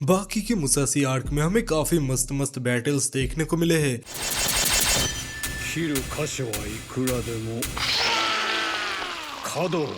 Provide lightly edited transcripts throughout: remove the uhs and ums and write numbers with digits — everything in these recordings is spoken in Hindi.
बाकी के मुसासी आर्क में हमें काफी मस्त मस्त बैटल्स देखने को मिले हैं। 切る箇所はいくらでも角を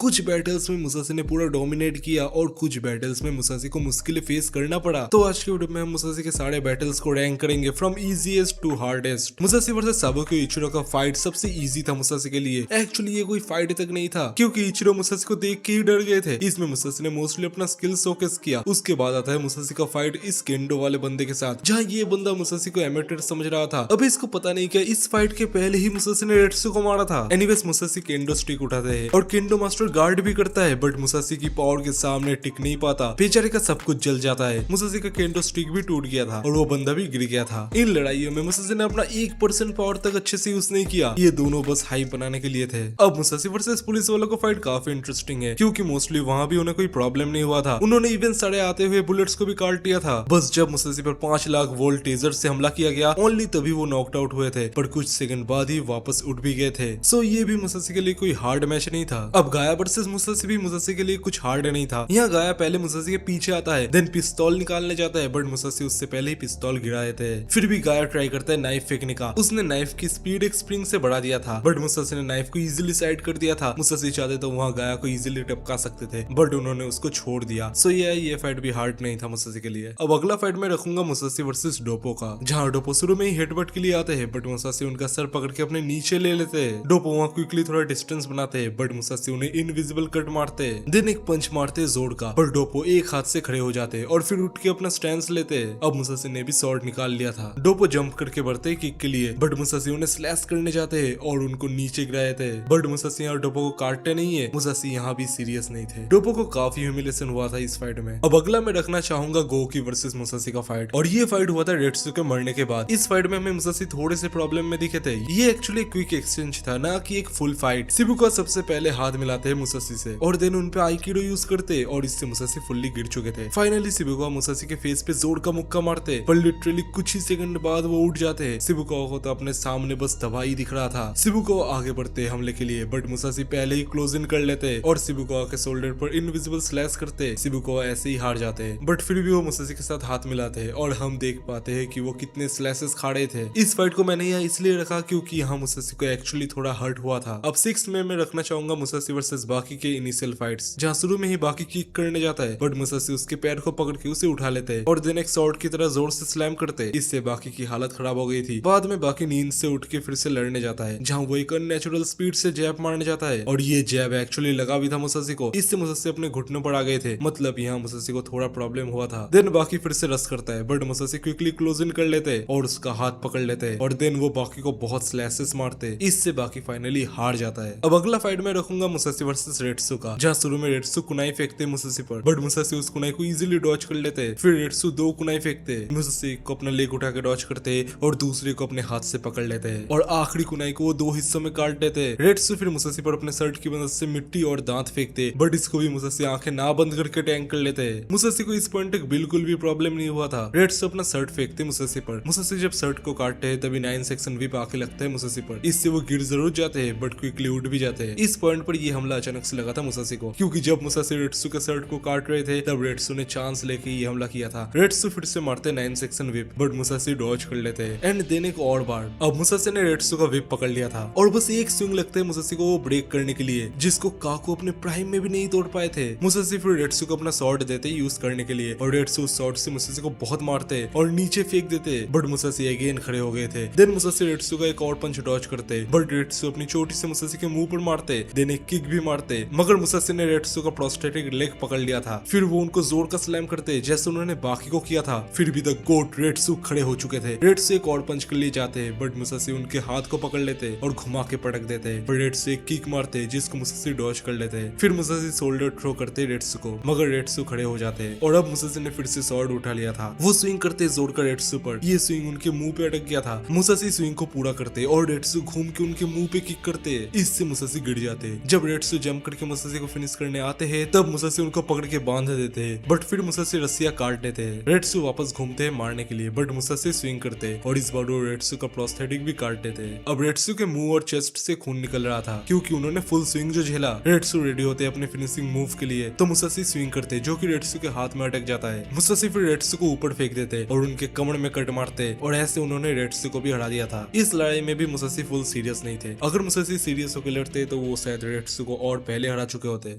कुछ बैटल्स में मुसासी ने पूरा डोमिनेट किया और कुछ बैटल्स में मुसासी को मुश्किलें फेस करना पड़ा। तो आज की वीडियो में हम मुसासी के सारे बैटल्स को रैंक करेंगे from easiest to hardest. Musashi versus Sabuki Ichiro का फाइट सबसे इजी था मुसासी के लिए। एक्चुअली ये कोई फाइट तक नहीं था क्योंकि इचिरो मुसासी को देख के ही डर गए थे। इसमें मुसासी ने मोस्टली अपना स्किल शोकेस किया। उसके बाद आता है मुसासी का फाइट इस केंडो वाले बंदे के साथ, जहाँ ये बंदा मुसासी को एमेटर समझ रहा था। अभी इसको पता नहीं क्या इस फाइट के पहले ही मुसासी ने रेट्सु को मारा था। एनीवेज मुसासी केंडो स्टिक उठाते हैं और केंडो मास्टर गार्ड भी करता है, बट मुसासी की पावर के सामने टिक नहीं पाता। बेचारे का सब कुछ जल जाता है। मुसासी का केंडो स्टिक भी टूट गया था और वो बंदा भी गिर गया था। इन लड़ाइयों में मुसासी ने अपना 1% पावर तक अच्छे से यूज नहीं किया। ये दोनों बस हाइप बनाने के लिए थे। अब मुसासी वर्सेस पुलिस वालों का फाइट काफी इंटरेस्टिंग है क्योंकि मोस्टली वहां भी उन्हें कोई प्रॉब्लम नहीं हुआ था। उन्होंने इवन सारे आते हुए बुलेट्स को भी काट लिया था। बस जब मुसासी पर 5 लाख वोल्ट टेजर से हमला किया गया ओनली तभी वो नॉकड आउट हुए थे, पर कुछ सेकंड बाद ही वापस उठ भी गए थे। सो ये भी मुसासी के लिए कोई हार्ड मैच नहीं था। अब गाया वर्सेस मुसासी भी मुसासी के लिए कुछ हार्ड नहीं था। यहाँ गाया पहले मुसासी के पीछे आता है, देन पिस्तौल निकालने जाता है, बट मुसासी उससे पहले ही पिस्तौल गिरा देते हैं। फिर भी गाया ट्राई करता है नाइफ फेंकने का। उसने नाइफ की स्पीड एक स्प्रिंग से बढ़ा दिया था, बट मुसासी ने नाइफ को इजीली साइड कर दिया था। मुसासी चाहते तो वहाँ गाया को इजीली टपका सकते थे, बट उन्होंने उसको छोड़ दिया। सो ये फाइट भी हार्ड नहीं था मुसासी के लिए। अब अगला फाइट में रखूंगा मुसासी वर्सेस डोपो का, जहाँ डोपो शुरू में ही हेडबट के लिए आते हैं, बट मुसासी उनका सर पकड़ के अपने नीचे ले लेते हैं। डोपो वहाँ क्विकली थोड़ा डिस्टेंस बनाते हैं, बट मुसासी उन्हें इनविजिबल कट मारते हैं। देन एक पंच मारते जोड़ का, पर डोपो एक हाथ से खड़े हो जाते और फिर उठ के अपना स्टैंस लेते। अब मुसासी ने भी स्वॉर्ड निकाल लिया था। डोपो जंप करके बढ़ते किक के लिए, बट मुसासी उन्हें स्लैश करने जाते हैं और उनको नीचे गिराए थे। बट मुसासी यहाँ डोपो को काटते नहीं है। मुसासी यहाँ भी सीरियस नहीं थे। डोपो को काफी ह्यूमिलेशन हुआ था इस फाइट में। अब अगला मैं रखना चाहूंगा गोकी वर्सेस मुसासी का फाइट, और ये फाइट हुआ था रेट्सु के मरने के बाद। इस फाइट में हमें मुसासी थोड़े से प्रॉब्लम में दिखे थे। ये एक्चुअली क्विक एक्सचेंज था, ना कि एक फुल फाइट। शिबुका सबसे पहले हाथ मिलाते हैं मुसासी से और देन उन पे आइकिडो यूज करते और इससे मुसासी फुल्ली गिर चुके थे। फाइनली शिबुका मुसासी के फेस पे जोर का मुक्का मारते, पर लिटरली कुछ ही सेकंड बाद वो उठ जाते हैं। शिबुका को तो अपने सामने बस दवाई दिख रहा था। शिबुका आगे बढ़ते हमले के लिए, बट मुसासी पहले ही क्लोज इन कर लेते और शिबुका के शोल्डर पर इनविजिबल स्लैश करते। शिबुका ऐसे ही हार जाते हैं, बट फिर भी वो मुसासी के साथ हाथ मिलाते हैं और हम देख पाते हैं कि वो कितने स्लैशेस खा रहे थे। इस फाइट को मैंने यहाँ इसलिए रखा क्योंकि यहाँ मुसासी को एक्चुअली थोड़ा हर्ट हुआ था। अब 6th में मैं रखना चाहूंगा मुसासी वर्सेस बाकी के इनिशियल फाइट्स, जहाँ शुरू में ही बाकी किक करने जाता है, बट मुसासी उसके पैर को पकड़ के उसे उठा लेते हैं और देन एक शॉट की तरह जोर से स्लैम करते। इससे बाकी की हालत खराब हो गई थी। बाद में बाकी नींद से उठ के फिर से लड़ने जाता है, जहाँ वो एक अननेचुरल स्पीड से जैब मारने जाता है और ये जैब एक्चुअली लगा भी था मुसासी को। इससे मुसासी अपने घुटनों पर आ गए थे, मतलब यहाँ मुसासी को थोड़ा प्रॉब्लम हुआ था। देन बाकी फिर से रस करता है, but Musashi quickly close in कर लेते और उसका हाथ पकड़ लेते और देन वो बाकी को बहुत स्लैशेस मारते। इससे बाकी फाइनली हार जाता है। अब अगला फाइट में रखूंगा मुसासी वर्सेस रेट्सु का, जहाँ शुरू में रेट्सु कुनाई फेंकते मुसासी पर, बट मुसासी उस कुनाई को इजीली डॉच कर लेते। फिर रेट्सु 2 कुनाई फेंकते, मुसासी को अपना लेग उठा के डॉच करते और दूसरे को अपने हाथ से पकड़ लेते और आखिरी कुनाई को वो 2 हिस्सों में काट देते। रेट्सु फिर मुसासी पर अपने शर्ट की मदद से मिट्टी और दांत फेंकते, बट इसको भी मुसासी आंखें ना बंद करके टैंक कर लेते। मुसासी को इस पॉइंट तक बिल्कुल भी प्रॉब्लम नहीं हुआ था। रेट्सु अपना शर्ट फेंकते मुसासी पर। मुसासी जब शर्ट को काटते हैं तभी 9 सेक्शन व्हिप आके लगता है मुसासी पर। इससे वो गिर जरूर जाते हैं, बट क्विकली उठ भी जाते हैं। इस पॉइंट पर ये हमला अचानक से लगा था मुसासी को, क्योंकि जब मुसासी रेट्सु के शर्ट को काट रहे थे तब रेट्सु ने चांस लेके ये हमला किया था। रेट्सु फिर से मारते 9 section whip, but Musashi dodge कर लेते हैं एंड देन एक और बार। अब मुसासी ने रेट्सु का व्हिप पकड़ लिया था और बस एक स्विंग लगता है मुसासी को वो ब्रेक करने के लिए, जिसको काको अपने प्राइम में भी नहीं तोड़ पाए थे। मुसासी फिर रेट्सु को अपना स्वॉर्ड देते यूज करने के लिए और रेट्सु उस स्वॉर्ड से मुसासी को बहुत मारते और नीचे फेंक देते, बट मुसासी अगेन खड़े हो गए थे। देन मुसासी रेट्सु का एक और पंच डॉज करते, बट रेट्सु अपनी चोटी से मुसासी के मुंह पर मारते, देन एक किक भी मारते, मगर मुसासी ने रेट्सु का प्रोस्थेटिक लेग पकड़ लिया था। फिर वो उनको जोर का स्लैम करते जैसे उन्होंने बाकी को किया था। फिर भी द गोट रेट्सु खड़े हो चुके थे। रेट्सु एक और पंच के लिए जाते हैं, बट मुसासी उनके हाथ को पकड़ लेते और घुमा के पटक देते। रेट्सु एक किक मारते जिसको मुसासी डॉज कर लेते। फिर मुसासी शोल्डर थ्रो करते रेट्सु को, मगर रेट्सु खड़े हो जाते और अब मुसासी ने फिर से स्वॉर्ड उठा लिया था। वो स्विंग करते जोर का रेट्सु पर। ये स्विंग उनके मुंह पे अटक गया था। मुसासी स्विंग को पूरा करते और रेट्सु घूम के उनके मुंह पे किक करते। इससे मुसासी गिर जाते। जब रेट्सु रेट्सु जंप करके मुसाशी को फिनिश करने आते हैं, तब मुसाशी उनको पकड़ के बांध देते हैं, बट फिर मुसाशी रस्सियां काट देते हैं। रेट्सु वापस घूमते हैं मारने के लिए, बट मुसाशी स्विंग करते हैं और इस बार वो रेट्सु का प्रोस्थेटिक भी काट देते हैं। अब रेट्सु के मुंह और चेस्ट से खून निकल रहा था क्योंकि उन्होंने फुल स्विंग जो झेला। रेट्सु रेडी होते हैं अपने फिनिशिंग मूव के लिए, तो मुसाशी स्विंग करते हैं जो कि रेट्सु के हाथ में अटक जाता है। मुसाशी फिर रेट्सु को ऊपर फेंक देते और उनके कमर में कट मारते और ऐसे उन्होंने रेट्सु को भी हरा दिया था। इस लड़ाई में भी मुसाशी फुल सीरियस नहीं थे। अगर मुसाशी सीरियस होकर लड़ते तो वो शायद रेट्सु को और पहले हरा चुके होते।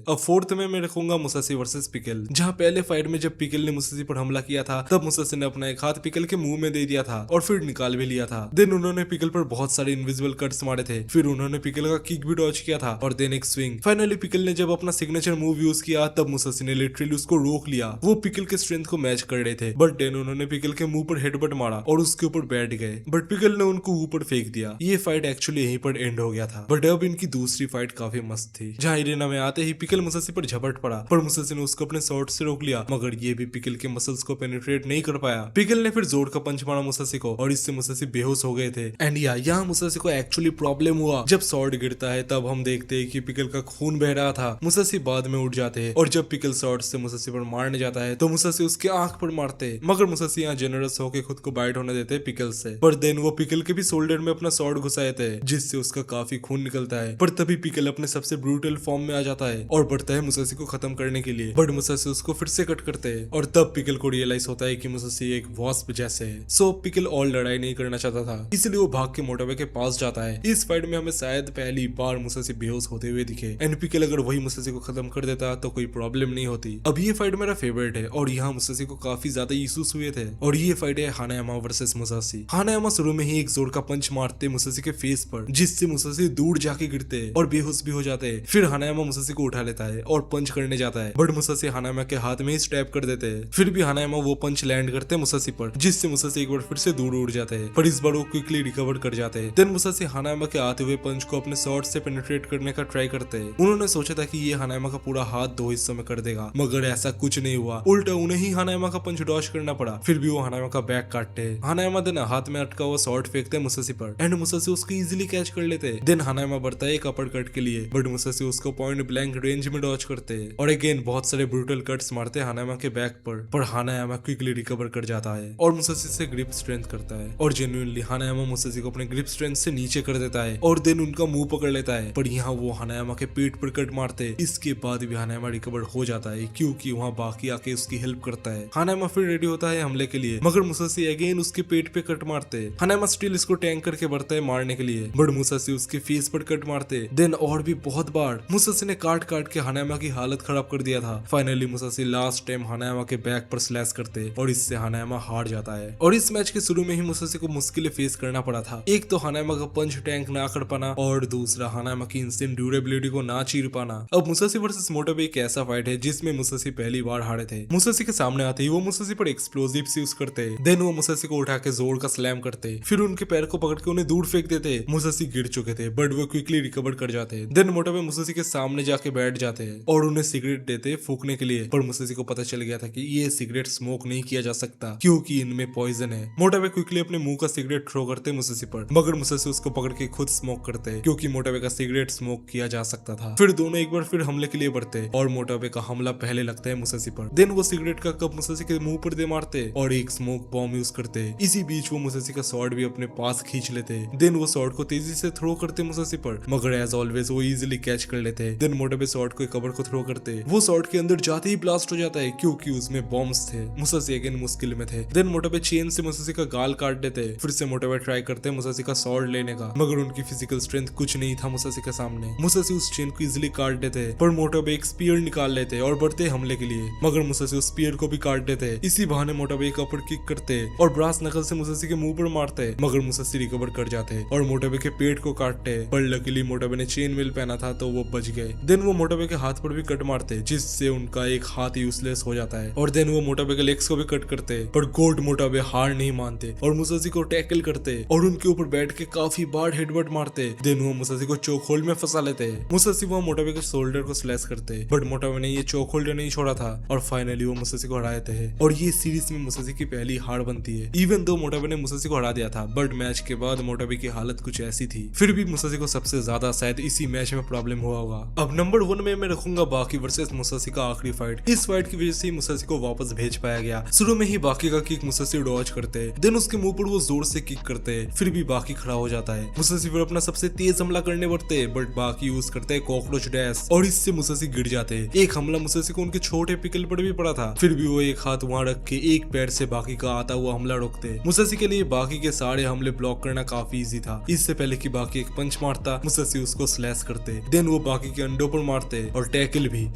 अब फोर्थ में मैं रखूंगा मुसाशी वर्सेस पिकल, जहाँ पहले फाइट में जब पिकल ने मुसाशी पर हमला किया था तब मुसाशी ने अपना एक हाथ पिकल के मुंह में दे दिया था और फिर निकाल भी लिया था। देन उन्होंने पिकल पर बहुत सारे इनविजिबल कट्स मारे थे, फिर उन्होंने पिकल का किक भी डॉज किया था और देन एक स्विंग। फाइनली पिकल ने जब अपना सिग्नेचर मूव यूज किया तब मुसाशी ने लिटरली उसको रोक लिया। वो पिकल के स्ट्रेंथ को मैच कर रहे थे, बट देन उन्होंने पिकल के मुंह पर हेडबट मारा और उसके ऊपर बैठ गए, बट पिकल ने उनको ऊपर फेंक दिया। ये फाइट एक्चुअली यहीं पर एंड हो गया था। बट अब इनकी दूसरी फाइट काफी मस्त थी, जहाँ इरेना में आते ही पिकल मुसाशी पर झपट पड़ा, पर मुसाशी ने उसको अपने शॉट से रोक लिया, मगर ये भी पिकल के मसल्स को पेनिट्रेट नहीं कर पाया। पिकल ने फिर जोर का पंच मारा मुसाशी को और इससे मुसाशी बेहोश हो गए थे। एंड यहाँ मुसाशी को एक्चुअली प्रॉब्लम हुआ। जब शॉट गिरता है तब हम देखते हैं कि पिकल का खून बह रहा था। मुसाशी बाद में उठ जाते हैं और जब पिकल शॉट से मुसाशी पर मारने जाता है तो मुसाशी उसके आंख पर मारते हैं, मगर मुसाशी यहाँ जेनरस होकर खुद को बाइट होने देते हैं पिकल से। पर देन वो पिकल के भी शोल्डर में अपना शॉट घुसाए थे जिससे उसका काफी खून निकलता है। पर तभी पिकल अपने सबसे ब्रूटल फॉर्म में आ जाता है और बढ़ता है मुसाशी को खत्म करने के लिए, बट मुसाशी उसको फिर से कट करते हैं और तब पिकल को रियलाइज होता है कि मुसाशी एक वॉस्प जैसे है। सो पिकल और लड़ाई नहीं करना चाहता था, इसलिए वो भाग के मोटावे के पास जाता है। इस फाइट में हमें शायद पहली बार मुसाशी बेहोश होते हुए दिखे। एंड पिकल अगर वही मुसाशी को खत्म कर देता तो कोई प्रॉब्लम नहीं होती। अब ये फाइट मेरा फेवरेट है और यहाँ मुसाशी को काफी ज्यादा इश्यूज हुए थे और ये फाइट है हानायामा वर्सेस मुसाशी। हानायामा शुरू में ही एक जोर का पंच मारते मुसाशी के फेस पर, जिससे मुसाशी दूर जाके गिरते और बेहोश भी हो जाते हैं। फिर हानायामा मुसाशी को उठा लेता है और पंच करने जाता है, बट मुसाशी हानायामा के हाथ में ही स्टैब कर देते हैं। फिर भी हानायामा वो पंच लैंड करते हैं मुसाशी पर, जिससे मुसाशी एक बार फिर से दूर उड़ जाते हैं, पर इस बार वो क्विकली रिकवर कर जाते हैं। देन मुसाशी हानायामा के आते हुए पंच को अपने शॉट से पेनिट्रेट करने का ट्राई करते हैं। उन्होंने सोचा था कि ये हानायामा का पूरा हाथ दो हिस्सों में कर देगा, मगर ऐसा कुछ नहीं हुआ। उल्टा उन्हें ही हानायामा का पंच डॉज करना पड़ा। फिर भी वो हानायामा का बैक काटते हैं। हानायामा देन हाथ में अटका हुआ शॉट फेंकते हैं मुसाशी पर एंड मुसाशी उसको इजीली कैच कर लेते हैं। देन हानायामा बढ़ता है एक अपर कट के लिए, बट मुसाशी उसको पॉइंट ब्लैंक रेंज में डॉज करते हैं और अगेन बहुत सारे ब्रूटल कट्स मारते हैं हानायामा के बैक पर हानायामा क्विकली रिकवर कर जाता है और मुसाशी से ग्रिप स्ट्रेंथ करता है और जेन्युइनली हानायामा मुसाशी को अपने ग्रिप स्ट्रेंथ से नीचे कर देता है और देन उनका मुंह पकड़ लेता है। पर यहाँ वो हानायामा के पेट पर कट मारते हैं। इसके बाद भी हानायामा रिकवर हो जाता है क्योंकि वहाँ बाकी आके उसकी हेल्प करता है। हानायामा फिर रेडी होता है हमले के लिए, मगर मुसाशी अगेन उसके पेट पे कट मारते हैं। हानायामा स्टिल इसको टैंक करके बढ़ता है मारने के लिए, बट मुसाशी उसके फेस पर कट मारते। देन और भी बहुत बार मुसाशी ने काट काट के हानायामा की हालत खराब कर दिया था। फाइनली मुसाशी लास्ट टाइम हानायामा के बैक पर स्लैश करते और इससे हानायामा हार जाता है। और इस मैच के शुरू में ही मुसाशी को मुश्किलें फेस करना पड़ा था। एक तो हानायामा का पंच टैंक ना कर पाना और दूसरा हानायामा की इंस्टेंट ड्यूरेबिलिटी को ना चीर पाना। अब मुसाशी वर्सेस मोटोबे एक ऐसा फाइट है जिसमें मुसाशी पहली बार हारे थे। मुसाशी के सामने आते ही वो मुसाशी पर एक्सप्लोजिव्स यूज करते, देन वो मुसाशी को उठा के जोर का स्लैम करते, फिर उनके पैर को पकड़ के उन्हें दूर फेंक देते। मुसाशी गिर चुके थे बट वो क्विकली रिकवर कर जाते। देन मोटोबे मुसाशी के सामने जाके बैठ जाते हैं और उन्हें सिगरेट देते फूकने के लिए, पर मुसाशी को पता चल गया था कि ये सिगरेट स्मोक नहीं किया जा सकता क्योंकि इनमें पॉइजन है। मोटोबे क्विकली अपने मुंह का सिगरेट थ्रो करते मुसाशी पर, मगर मुसाशी उसको पकड़ के खुद स्मोक करते क्योंकि मोटोबे का सिगरेट स्मोक किया जा सकता था। फिर दोनों एक बार फिर हमले के लिए बढ़ते और मोटोबे का हमला पहले लगता है मुसाशी पर। देन वो सिगरेट का कप मुसाशी के मुंह पर दे मारते और एक स्मोक बॉम्ब यूज करते। इसी बीच वो मुसाशी का स्वॉर्ड भी अपने पास खींच लेते। देन वो स्वॉर्ड को तेजी से थ्रो करते मुसाशी पर, मगर एज ऑलवेज वो इजीली कैच कर लेते। देन मोटोबे स्वॉर्ड को कवर को थ्रो करते, वो स्वॉर्ड के अंदर जाते ही ब्लास्ट हो जाता है क्योंकि उसमें बॉम्ब्स थे। मुसाशी अगेन मुश्किल में थे। देन मोटोबे चेन से मुसाशी का गाल काट देते। फिर से मोटोबे ट्राई करते मुसाशी का स्वॉर्ड लेने का, मगर उनकी फिजिकल स्ट्रेंथ कुछ नहीं था मुसाशी के सामने। मुसाशी उस चेन को इजीली काट देते, पर मोटोबे एक स्पीयर निकाल लेते और बढ़ते हमले के लिए, मगर मुसाशी उस स्पीयर को भी काट देते। इसी बहाने मोटोबे एक अपर किक करते और ब्रास नकल से मुसाशी के मुंह पर मारते, मगर मुसाशी रिकवर कर जाते और मोटोबे के पेट को काटते। पर लकीली मोटोबे ने चेन मिल पहना था तो वो बच गए। देन वो मोटोबे के हाथ पर भी कट मारते जिससे उनका एक हाथ यूजलेस हो जाता है और देन वो मोटोबे के लेग्स को भी कट करते, पर गोल्ड मोटोबे हार नहीं मानते और मुसाशी को टैकल करते और उनके ऊपर बैठ के काफी बार हेडबट मारते। देन वो मुसाशी को चोक होल्ड में फंसा लेते। मुसाशी वो मोटोबे के शोल्डर को स्लैश करते, बट मोटोबे ने ये चोक होल्डर नहीं छोड़ा था और फाइनली वो मुसाशी को हरा देते हैं और ये सीरीज में मुसाशी की पहली हार बनती है। इवन दो मोटोबे ने मुसाशी को हरा दिया था, बट मैच के बाद मोटोबे की हालत कुछ ऐसी थी। फिर भी मुसाशी को सबसे ज्यादा शायद इसी मैच में प्रॉब्लम हुआ होगा। अब नंबर 1 में मैं रखूंगा बाकी वर्सेस मुसाशी का आखिरी फाइट। इस फाइट की वजह से ही मुसाशी को वापस भेज पाया गया। शुरू में ही बाकी का किक मुसाशी डॉज करते हैं, देन उसके मुंह पर वो जोर से किक करते हैं, फिर भी बाकी खड़ा हो जाता है। मुसाशी फिर अपना सबसे तेज हमला करने बढ़ते हैं, बट बाकी यूज करते हैं कॉकरोच डैश और इससे मुसाशी गिर जाते हैं। एक हमला मुसाशी को उनके छोटे पिकल पर भी पड़ा था, फिर भी वो एक हाथ वहां रख के एक पैर से बाकी का आता हुआ हमला रोकते। मुसाशी के लिए बाकी के सारे हमले ब्लॉक करना काफी इजी था। इससे पहले कि बाकी एक पंच मारता, मुसाशी उसको स्लैश करते, देन वो बाकी के अंडों पर मारते और टैकल भी।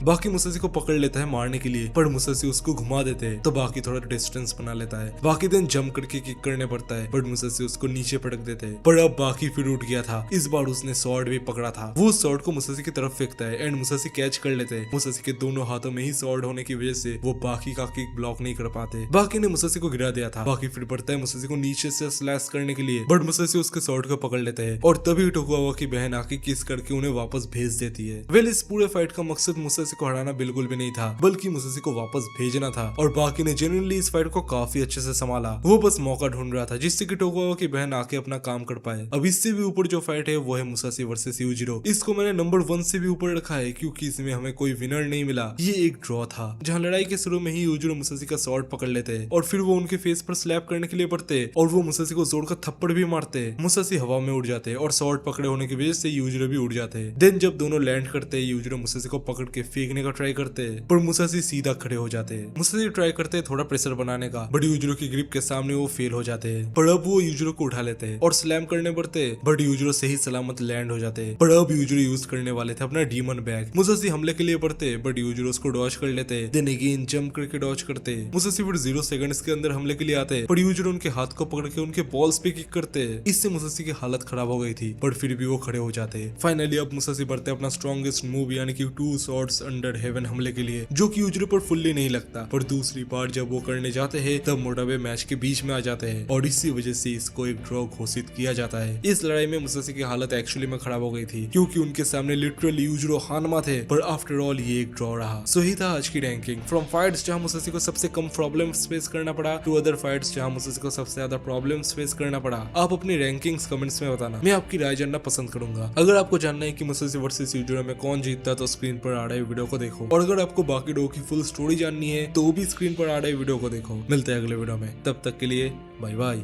बाकी मुसाशी को पकड़ लेता है मारने के लिए, पर मुसाशी उसको घुमा देते तो बाकी थोड़ा डिस्टेंस बना लेता है। बाकी देन जंप करके किक करने पड़ता है, बट मुसाशी उसको नीचे पटक देते हैं। पर अब बाकी फिर उठ गया था। इस बार उसने स्वॉर्ड भी पकड़ा था। वो स्वॉर्ड को मुसाशी की तरफ फेंकता है एंड मुसाशी कैच कर लेते हैं। मुसाशी के दोनों हाथों में ही स्वॉर्ड होने की वजह से वो बाकी का किक ब्लॉक नहीं कर पाते। बाकी ने मुसाशी को गिरा दिया था। बाकी फिर पड़ता है मुसाशी को नीचे से स्लैश करने के लिए, बट मुसाशी उसके स्वॉर्ड को पकड़ लेते हैं और तभी टोकुगावा की बहन आके किस करके उन्हें वापस भेज देती है। वेल, इस पूरे फाइट का मकसद मुसाशी को हराना बिल्कुल भी नहीं था, बल्कि मुसाशी को वापस भेजना था। और बाकी ने जेन्युइनली इस फाइट को काफी अच्छे से संभाला। वो बस मौका ढूंढ रहा था जिससे कि टोकुगावा की बहन आके अपना काम कर पाए। अब इससे भी ऊपर जो फाइट है वो है मुसाशी वर्सेस यूजिरो। इसको मैंने नंबर 1 से भी ऊपर रखा है क्योंकि इसमें हमें कोई विनर नहीं मिला। ये एक ड्रॉ था जहाँ लड़ाई के शुरू में ही यूजिरो मुसाशी का स्वॉर्ड पकड़ लेते हैं और फिर वो उनके फेस पर स्लैप करने के लिए बढ़ते और वो मुसाशी को जोर का थप्पड़ भी मारते। मुसाशी हवा में उड़ जाते और स्वॉर्ड पकड़े होने की वजह से यूजिरो भी उड़ जाते। देन जब दोनों लैंड करते यूजिरो मुसाशी को पकड़ के फेंकने का ट्राई करते, पर मुसाशी सीधा खड़े हो जाते। मुसाशी ट्राई करते थोड़ा प्रेशर बनाने का, बट यूजिरो की ग्रिप के सामने वो फेल हो जाते हैं। पर अब वो यूजिरो को उठा लेते हैं और स्लैम करने पड़ते, बट यूजिरो सही सलामत लैंड हो जाते। पर अब यूजिरो यूज करने वाले थे अपना डीमन बैग। मुसाशी हमले के लिए पड़ते, बट यूजिरो उसको डॉज कर लेते। देन अगेन जंप करके डॉज करते। मुसाशी फिर 0 सेकंड्स के अंदर हमले के लिए आते, पर यूजिरो उनके हाथ को पकड़ के उनके बॉल्स पे किक करते। इससे मुसाशी की हालत खराब हो गई थी, बट फिर भी वो खड़े हो जाते। फाइनली अब मुसाशी बढ़ते अपना स्ट्रॉन्गेस्ट मूव यानी कि 2 स्वॉर्ड्स अंडर हेवन हमले के लिए, जो कि यूजिरो पर फुल्ली नहीं लगता। पर दूसरी बार जब वो करने जाते हैं तब मोटाबे मैच के बीच में आ जाते हैं और इसी वजह से इसको एक ड्रॉ घोषित किया जाता है। इस लड़ाई में मुसाशी की हालत एक्चुअली में खराब हो गई थी क्योंकि उनके सामने लिटरली यूजिरो हानमा थे, पर आफ्टर ऑल ये एक ड्रॉ रहा। सो ही था आज की रैंकिंग। फ्रॉम फाइट्स जहां मुसाशी को सबसे कम प्रॉब्लम्स फेस करना पड़ा टू अदर फाइट्स जहां मुसाशी को सबसे ज्यादा प्रॉब्लम्स फेस करना पड़ा। आप अपनी रैंकिंग्स कमेंट्स में बताना, मैं आपकी राय जानना पसंद करूंगा। अगर आपको जानना है कि मुसाशी वर्सेस यूजिरो में कौन जीतता तो स्क्रीन पर आ रहे वीडियो को देखो, और अगर आपको बाकी डो की फुल स्टोरी जाननी है तो भी स्क्रीन पर आ रहे वीडियो को देखो। मिलते हैं अगले वीडियो में, तब तक के लिए बाय बाय।